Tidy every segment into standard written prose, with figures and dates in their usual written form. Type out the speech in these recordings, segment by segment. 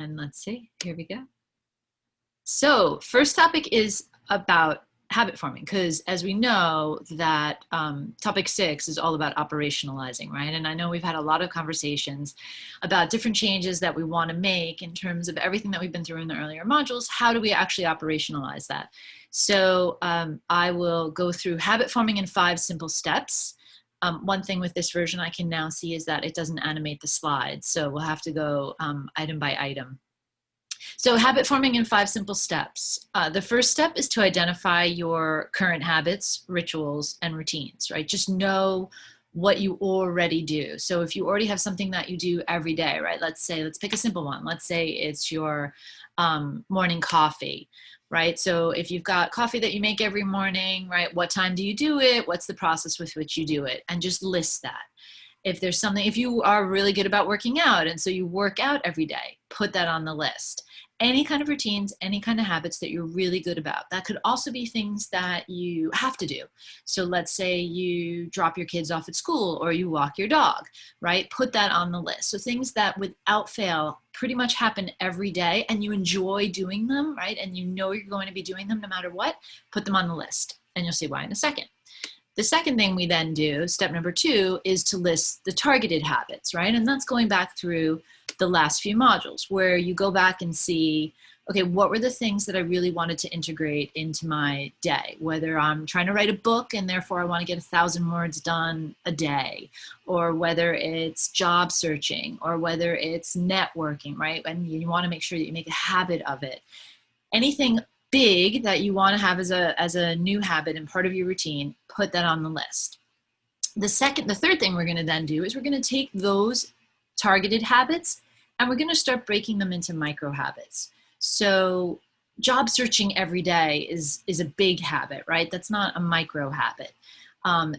And let's see, here we go. So first topic is about habit forming, because as we know that topic 6 is all about operationalizing, right? And I know we've had a lot of conversations about different changes that we want to make in terms of everything that we've been through in the earlier modules. How do we actually operationalize that? So I will go through habit forming in 5 simple steps. One thing with this version I can now see is that it doesn't animate the slides, so we'll have to go item by item. So habit forming in 5 simple steps. The first step is to identify your current habits, rituals, and routines, right? Just know what you already do. So if you already have something that you do every day, right? Let's pick a simple one. Let's say it's your morning coffee, right? So if you've got coffee that you make every morning, right? What time do you do it? What's the process with which you do it? And just list that. If you are really good about working out and so you work out every day, put that on the list. Any kind of routines, any kind of habits that you're really good about. That could also be things that you have to do. So let's say you drop your kids off at school or you walk your dog, right? Put that on the list. So things that without fail pretty much happen every day and you enjoy doing them, right? And you know you're going to be doing them no matter what, put them on the list. And you'll see why in a second. The second thing we then do, step number 2, is to list the targeted habits, right? And that's going back through the last few modules where you go back and see, okay, what were the things that I really wanted to integrate into my day? Whether I'm trying to write a book and therefore I want to get 1,000 words done a day, or whether it's job searching, or whether it's networking, right? And you want to make sure that you make a habit of it. Anything big that you want to have as a new habit and part of your routine, put that on the list. The third thing we're going to then do is we're going to take those targeted habits and we're going to start breaking them into micro habits. So job searching every day is a big habit, right? That's not a micro habit.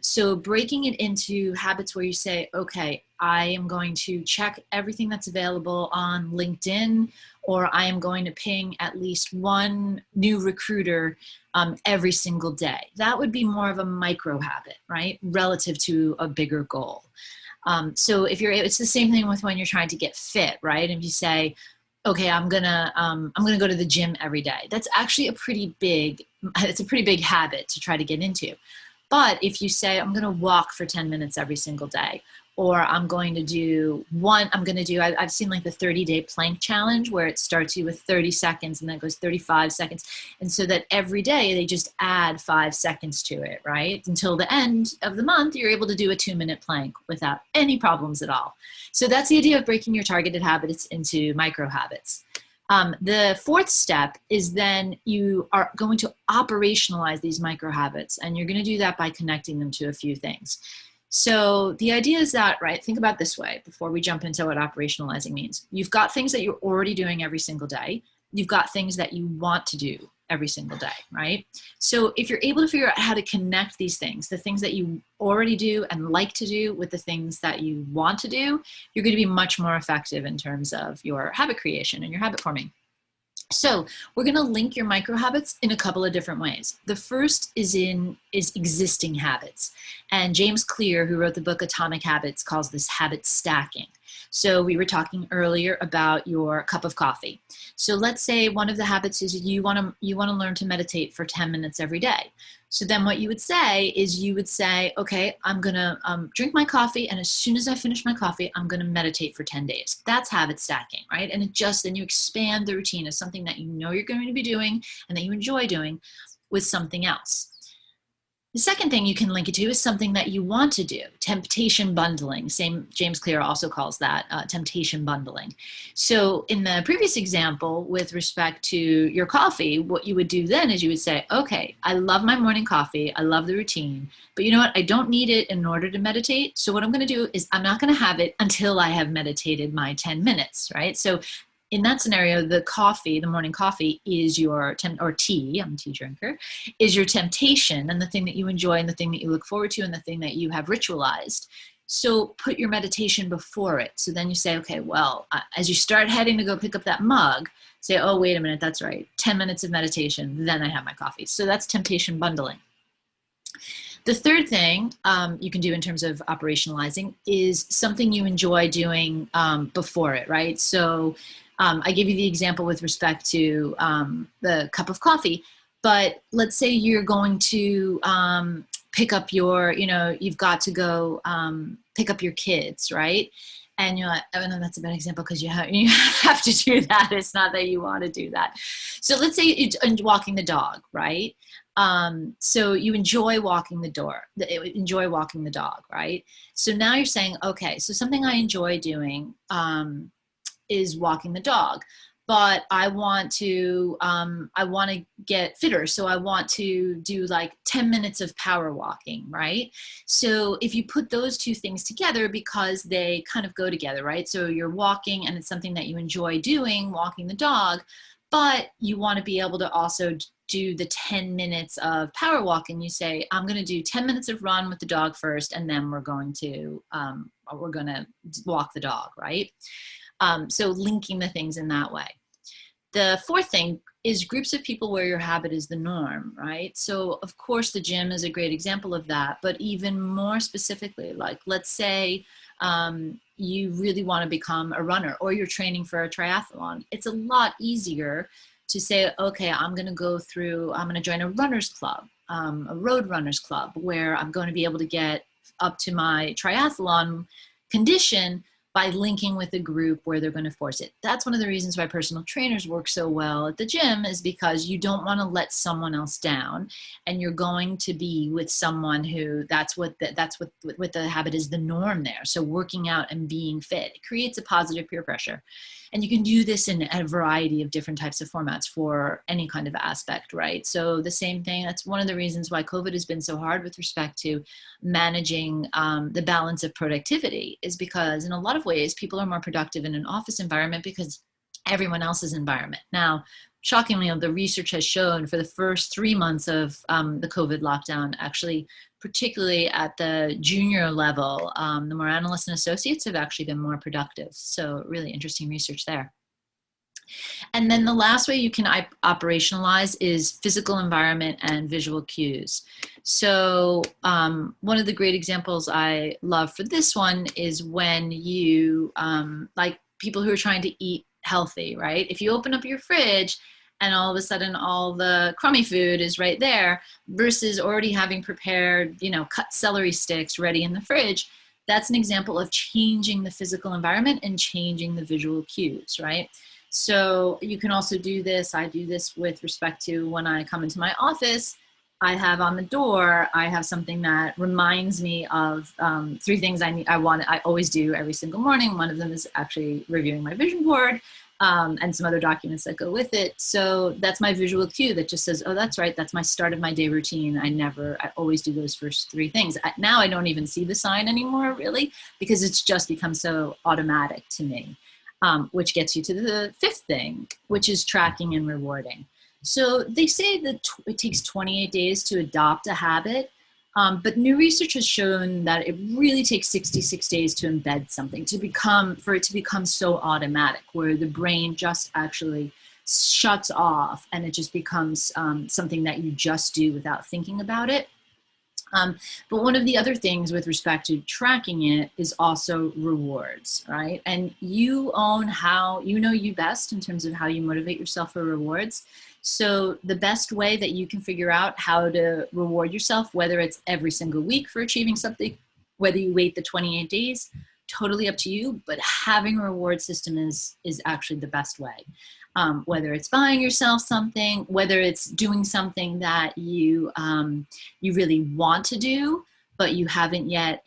So breaking it into habits where you say, okay, I am going to check everything that's available on LinkedIn, or I am going to ping at least one new recruiter every single day. That would be more of a micro habit, right? Relative to a bigger goal. So it's the same thing with when you're trying to get fit, right? If you say, okay, I'm gonna go to the gym every day. That's actually a pretty big habit to try to get into. But if you say, I'm going to walk for 10 minutes every single day, or I've seen like the 30-day plank challenge where it starts you with 30 seconds and then goes 35 seconds. And so that every day they just add 5 seconds to it, right? Until the end of the month, you're able to do a 2-minute plank without any problems at all. So that's the idea of breaking your targeted habits into micro habits. The fourth step is then you are going to operationalize these micro habits, and you're going to do that by connecting them to a few things. So the idea is that, right, think about it this way before we jump into what operationalizing means. You've got things that you're already doing every single day. You've got things that you want to do every single day, right? So if you're able to figure out how to connect these things, the things that you already do and like to do with the things that you want to do, you're going to be much more effective in terms of your habit creation and your habit forming. So we're going to link your micro habits in a couple of different ways. The first is existing habits. And James Clear, who wrote the book Atomic Habits, calls this habit stacking. So we were talking earlier about your cup of coffee. So let's say one of the habits is you want to learn to meditate for 10 minutes every day. So then what you would say is okay, I'm going to drink my coffee, and as soon as I finish my coffee, I'm going to meditate for 10 days. That's habit stacking, right? And then you expand the routine as something that you know you're going to be doing and that you enjoy doing with something else. The second thing you can link it to is something that you want to do, temptation bundling. James Clear also calls that temptation bundling. So in the previous example, with respect to your coffee, what you would do then is you would say, okay, I love my morning coffee. I love the routine, but you know what? I don't need it in order to meditate. So what I'm going to do is I'm not going to have it until I have meditated my 10 minutes, right? So in that scenario, the morning coffee is your tea, I'm a tea drinker, is your temptation and the thing that you enjoy and the thing that you look forward to and the thing that you have ritualized. So put your meditation before it. So then you say, okay, well, as you start heading to go pick up that mug, say, oh, wait a minute, that's right. 10 minutes of meditation, then I have my coffee. So that's temptation bundling. The third thing you can do in terms of operationalizing is something you enjoy doing before it, right? So I gave you the example with respect to the cup of coffee, but let's say you're going to pick up your, you've got to go pick up your kids, right? And you're like, oh no, that's a bad example because you have to do that. It's not that you want to do that. So let's say you're walking the dog, right? So you enjoy walking the dog, right? So now you're saying, okay, so something I enjoy doing is walking the dog, but I want to get fitter. So I want to do like 10 minutes of power walking, right? So if you put those two things together, because they kind of go together, right? So you're walking and it's something that you enjoy doing, walking the dog, but you want to be able to also do the 10 minutes of power walking. You say, I'm going to do 10 minutes of run with the dog first, and then we're going to walk the dog, right? So linking the things in that way. The fourth thing is groups of people where your habit is the norm, right? So of course the gym is a great example of that, but even more specifically, like let's say you really want to become a runner or you're training for a triathlon. It's a lot easier to say, okay, I'm going to join a runners club, a road runners club, where I'm going to be able to get up to my triathlon condition by linking with a group where they're going to force it. That's one of the reasons why personal trainers work so well at the gym, is because you don't want to let someone else down, and you're going to be with someone who that's what the habit is the norm there. So working out and being fit, it creates a positive peer pressure. And you can do this in a variety of different types of formats for any kind of aspect, right? So the same thing, that's one of the reasons why COVID has been so hard with respect to managing the balance of productivity, is because in a lot of ways, people are more productive in an office environment because everyone else's environment. Now, shockingly, the research has shown for the first 3 months of the COVID lockdown, actually, particularly at the junior level, the more analysts and associates have actually been more productive. So really interesting research there. And then the last way you can operationalize is physical environment and visual cues. So one of the great examples I love for this one is when you, like people who are trying to eat healthy, right? If you open up your fridge and all of a sudden all the crummy food is right there versus already having prepared, cut celery sticks ready in the fridge, that's an example of changing the physical environment and changing the visual cues, right? So you can also do this. I do this with respect to when I come into my office. I have on the door, I have something that reminds me of 3 things I always do every single morning. One of them is actually reviewing my vision board and some other documents that go with it. So that's my visual cue that just says, oh, that's right. That's my start of my day routine. I always do those first 3 things. Now I don't even see the sign anymore, really, because it's just become so automatic to me. Which gets you to the 5th thing, which is tracking and rewarding. So they say that it takes 28 days to adopt a habit, but new research has shown that it really takes 66 days to embed something, for it to become so automatic, where the brain just actually shuts off and it just becomes something that you just do without thinking about it. But one of the other things with respect to tracking it is also rewards, right? And you own you best in terms of how you motivate yourself for rewards. So the best way that you can figure out how to reward yourself, whether it's every single week for achieving something, whether you wait the 28 days, totally up to you, but having a reward system is actually the best way. Whether it's buying yourself something, whether it's doing something that you really want to do, but you haven't yet,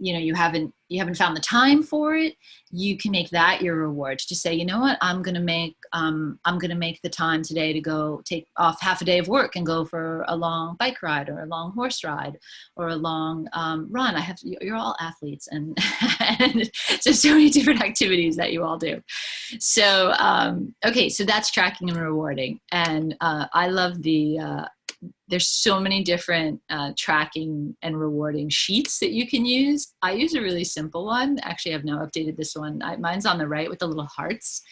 you haven't found the time for it, you can make that your reward. Just say, you know what, I'm gonna make the time today to go take off half a day of work and go for a long bike ride or a long horse ride or a long run. You're all athletes, and so many different activities that you all do. So okay, so that's tracking and rewarding, and I love there's so many different tracking and rewarding sheets that you can use. I use a really simple one. Actually, I've now updated this one. Mine's on the right with the little hearts,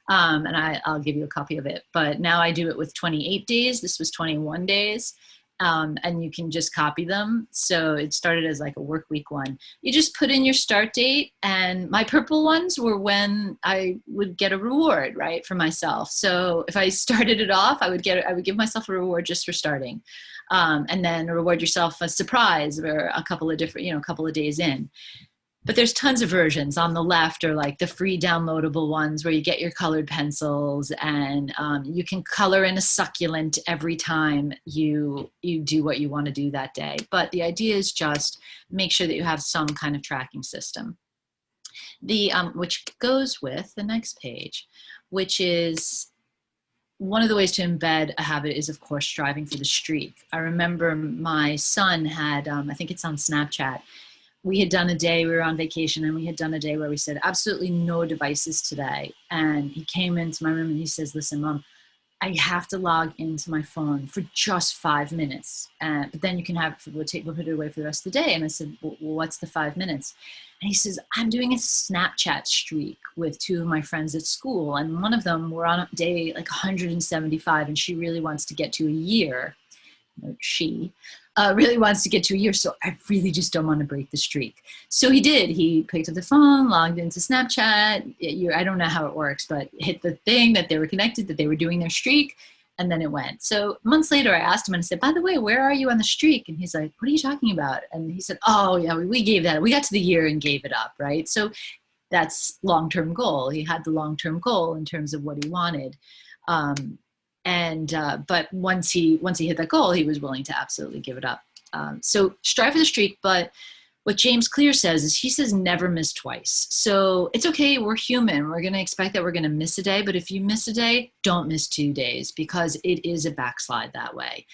and I'll give you a copy of it. But now I do it with 28 days. This was 21 days. and you can just copy them. So it started as like a work week one. You just put in your start date, and my purple ones were when I would get a reward, right, for myself. So if I started it off, I would give myself a reward just for starting, and then reward yourself a surprise or a couple of different, a couple of days in. But there's tons of versions. On the left are like the free downloadable ones where you get your colored pencils, and you can color in a succulent every time you do what you want to do that day. But the idea is just make sure that you have some kind of tracking system. Which goes with the next page, which is one of the ways to embed a habit is, of course, striving for the streak. I remember my son had, I think it's on Snapchat, we had done a day, we were on vacation, and we had done a day where we said absolutely no devices today. And he came into my room and he says, listen, Mom, I have to log into my phone for just 5 minutes. But then you can have, we'll put it away for the rest of the day. And I said, well, what's the 5 minutes? And he says, I'm doing a Snapchat streak with 2 of my friends at school. And one of them, we're on day like 175, and she really wants to get to a year. She really wants to get to a year, so I really just don't want to break the streak. So he did. He picked up the phone, logged into Snapchat. I don't know how it works, but hit the thing that they were connected, that they were doing their streak, and then it went. So months later, I asked him and I said, by the way, where are you on the streak? And he's like, what are you talking about? And he said, oh, yeah, we gave that. We got to the year and gave it up, right? So that's long-term goal. He had the long-term goal in terms of what he wanted. But once he hit that goal, he was willing to absolutely give it up. So strive for the streak. But what James Clear says is, he says, never miss twice. So it's okay. We're human. We're going to expect that we're going to miss a day. But if you miss a day, don't miss 2 days, because it is a backslide that way.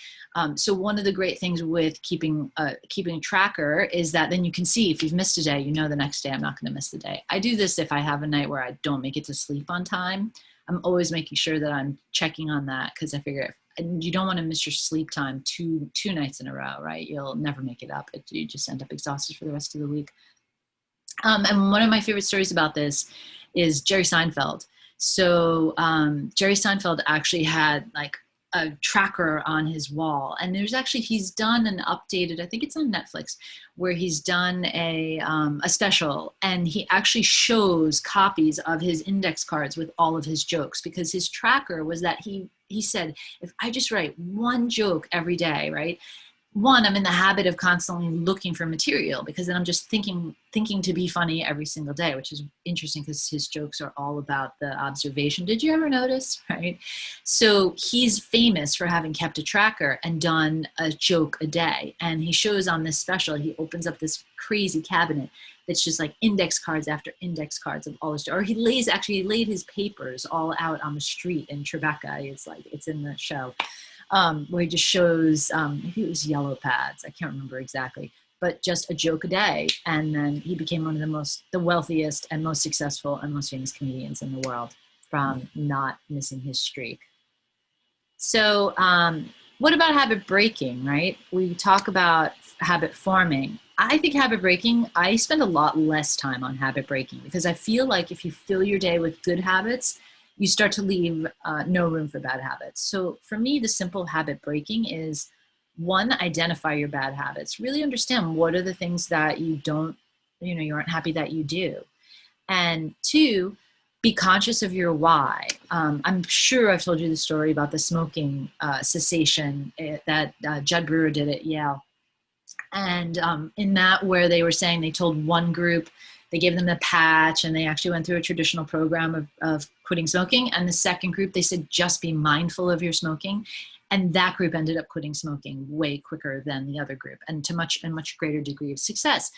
So one of the great things with keeping a tracker is that then you can see if you've missed a day, the next day I'm not going to miss the day. I do this if I have a night where I don't make it to sleep on time. I'm always making sure that I'm checking on that, because I figure you don't want to miss your sleep time two nights in a row, right? You'll never make it up. You just end up exhausted for the rest of the week. And one of my favorite stories about this is Jerry Seinfeld. So Jerry Seinfeld actually had like a tracker on his wall, and he's done an updated, I think it's on Netflix, where he's done a special, and he actually shows copies of his index cards with all of his jokes, because his tracker was that he said, if I just write one joke every day, right? One, I'm in the habit of constantly looking for material, because then I'm just thinking to be funny every single day, which is interesting because his jokes are all about the observation. Did you ever notice, right? So he's famous for having kept a tracker and done a joke a day. And he shows on this special, he opens up this crazy cabinet that's just like index cards after index cards of all his, or he laid his papers all out on the street in Tribeca. It's in the show. Where he just shows, maybe it was yellow pads, I can't remember exactly, but just a joke a day. And then he became one of the wealthiest and most successful and most famous comedians in the world from not missing his streak. So what about habit breaking, right? We talk about habit forming. I think habit breaking, I spend a lot less time on habit breaking, because I feel like if you fill your day with good habits, you start to leave no room for bad habits. So for me, the simple habit breaking is, 1, identify your bad habits. Really understand what are the things that you aren't happy that you do. And 2, be conscious of your why. I'm sure I've told you the story about the smoking cessation that Judd Brewer did at Yale. And in that, where they were saying they told one group, they gave them the patch, and they actually went through a traditional program of quitting smoking. And the second group, they said, just be mindful of your smoking. And that group ended up quitting smoking way quicker than the other group, and to a much greater degree of success.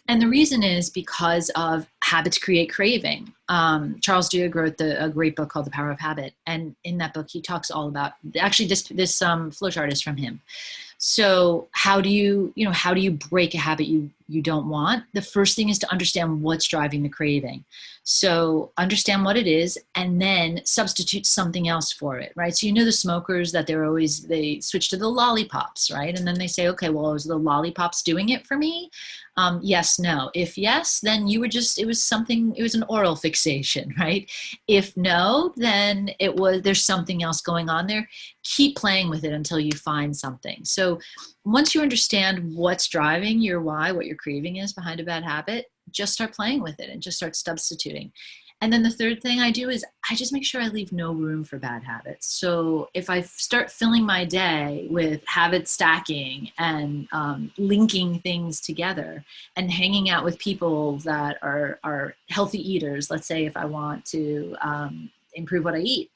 And the reason is because of habits create craving. Charles Duhigg wrote a great book called The Power of Habit. And in that book, he talks all about, actually this flowchart is from him. So how do you break a habit you don't want? The first thing is to understand what's driving the craving. So understand what it is, and then substitute something else for it, right? So the smokers that they switch to the lollipops, right? And then they say, okay, well, is the lollipops doing it for me? Yes, no. If yes, then it was an oral fixation, right? If no, then there's something else going on there. Keep playing with it until you find something. So So once you understand what's driving your why, what your craving is behind a bad habit, just start playing with it and just start substituting. And then the third thing I do is I just make sure I leave no room for bad habits. So if I start filling my day with habit stacking and linking things together and hanging out with people that are healthy eaters, let's say if I want to improve what I eat,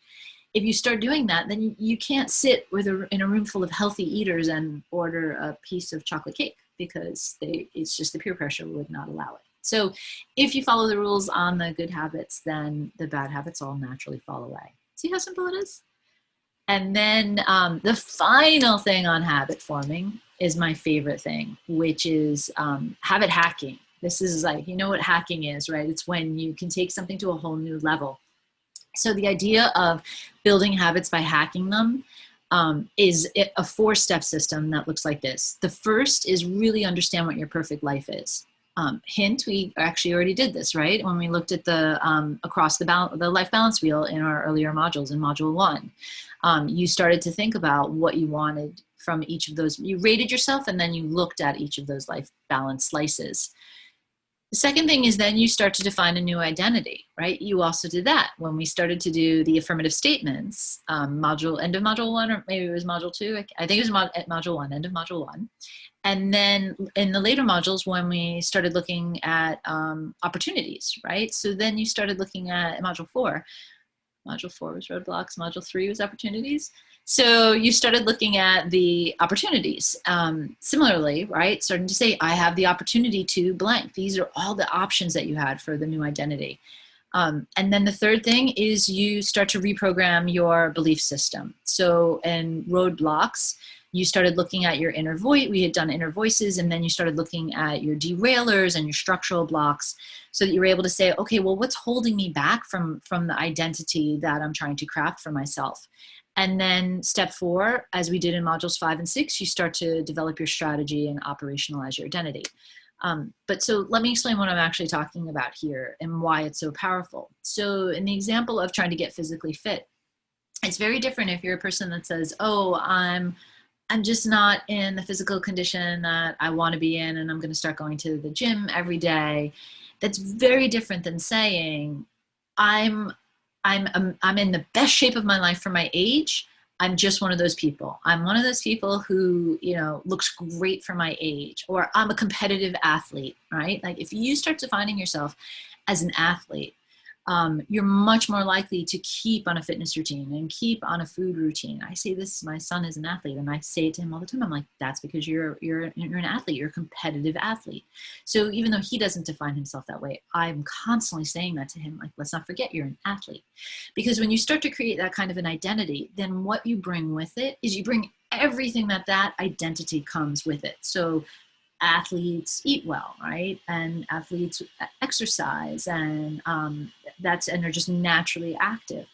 if you start doing that, then you can't sit in a room full of healthy eaters and order a piece of chocolate cake because it's just the peer pressure would not allow it. So if you follow the rules on the good habits, then the bad habits all naturally fall away. See how simple it is? And then the final thing on habit forming is my favorite thing, which is habit hacking. This is like, you know what hacking is, right? It's when you can take something to a whole new level. So the idea of building habits by hacking them is a 4-step system that looks like this. The first is really understand what your perfect life is. Hint, we actually already did this, right? When we looked at the across the life balance wheel in our earlier modules in module 1, you started to think about what you wanted from each of those. You rated yourself and then you looked at each of those life balance slices. The second thing is then you start to define a new identity, right? You also did that when we started to do the affirmative statements, end of module 1, or maybe it was module 2. I think it was module 1, end of module 1. And then in the later modules, when we started looking at opportunities, right? So then you started looking at module 4. Module 4 was roadblocks. Module 3 was opportunities. So you started looking at the opportunities. Similarly, right? Starting to say, I have the opportunity to blank. These are all the options that you had for the new identity. And then the third thing is you start to reprogram your belief system. So in roadblocks, you started looking at your inner voice. We had done inner voices, and then you started looking at your derailers and your structural blocks so that you were able to say, okay, well, what's holding me back from the identity that I'm trying to craft for myself? And then step 4, as we did in modules 5 and 6, you start to develop your strategy and operationalize your identity. But so let me explain what I'm actually talking about here and why it's so powerful. So in the example of trying to get physically fit, it's very different if you're a person that says, oh, I'm just not in the physical condition that I want to be in, and I'm going to start going to the gym every day. That's very different than saying, I'm in the best shape of my life for my age. I'm just one of those people. I'm one of those people who, you know, looks great for my age, or I'm a competitive athlete, right? Like if you start defining yourself as an athlete, you're much more likely to keep on a fitness routine and keep on a food routine. I say this, my son is an athlete, and I say it to him all the time. I'm like, that's because you're an athlete, you're a competitive athlete. So even though he doesn't define himself that way, I'm constantly saying that to him, like, let's not forget you're an athlete. Because when you start to create that kind of an identity, then what you bring with it is you bring everything that identity comes with it. So athletes eat well, right? And athletes exercise, and they're just naturally active.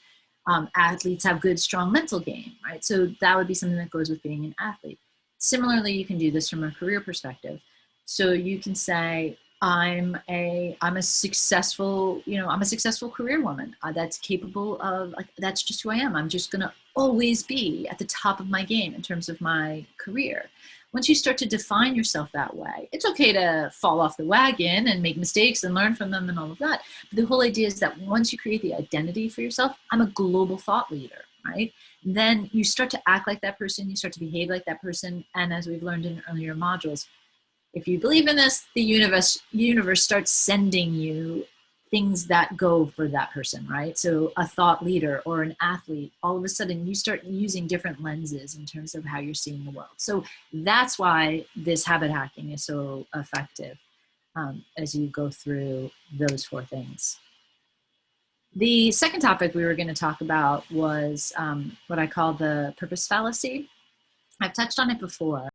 Athletes have good, strong mental game, right? So that would be something that goes with being an athlete. Similarly, you can do this from a career perspective. So you can say, I'm a successful, I'm a successful career woman that's capable of, like, that's just who I am. I'm just going to always be at the top of my game in terms of my career. Once you start to define yourself that way, it's okay to fall off the wagon and make mistakes and learn from them and all of that. But the whole idea is that once you create the identity for yourself, I'm a global thought leader, right? Then you start to act like that person, you start to behave like that person. And as we've learned in earlier modules, if you believe in this, the universe starts sending you things that go for that person, right? So a thought leader or an athlete, all of a sudden you start using different lenses in terms of how you're seeing the world. So that's why this habit hacking is so effective as you go through those 4 things. The second topic we were going to talk about was what I call the purpose fallacy. I've touched on it before.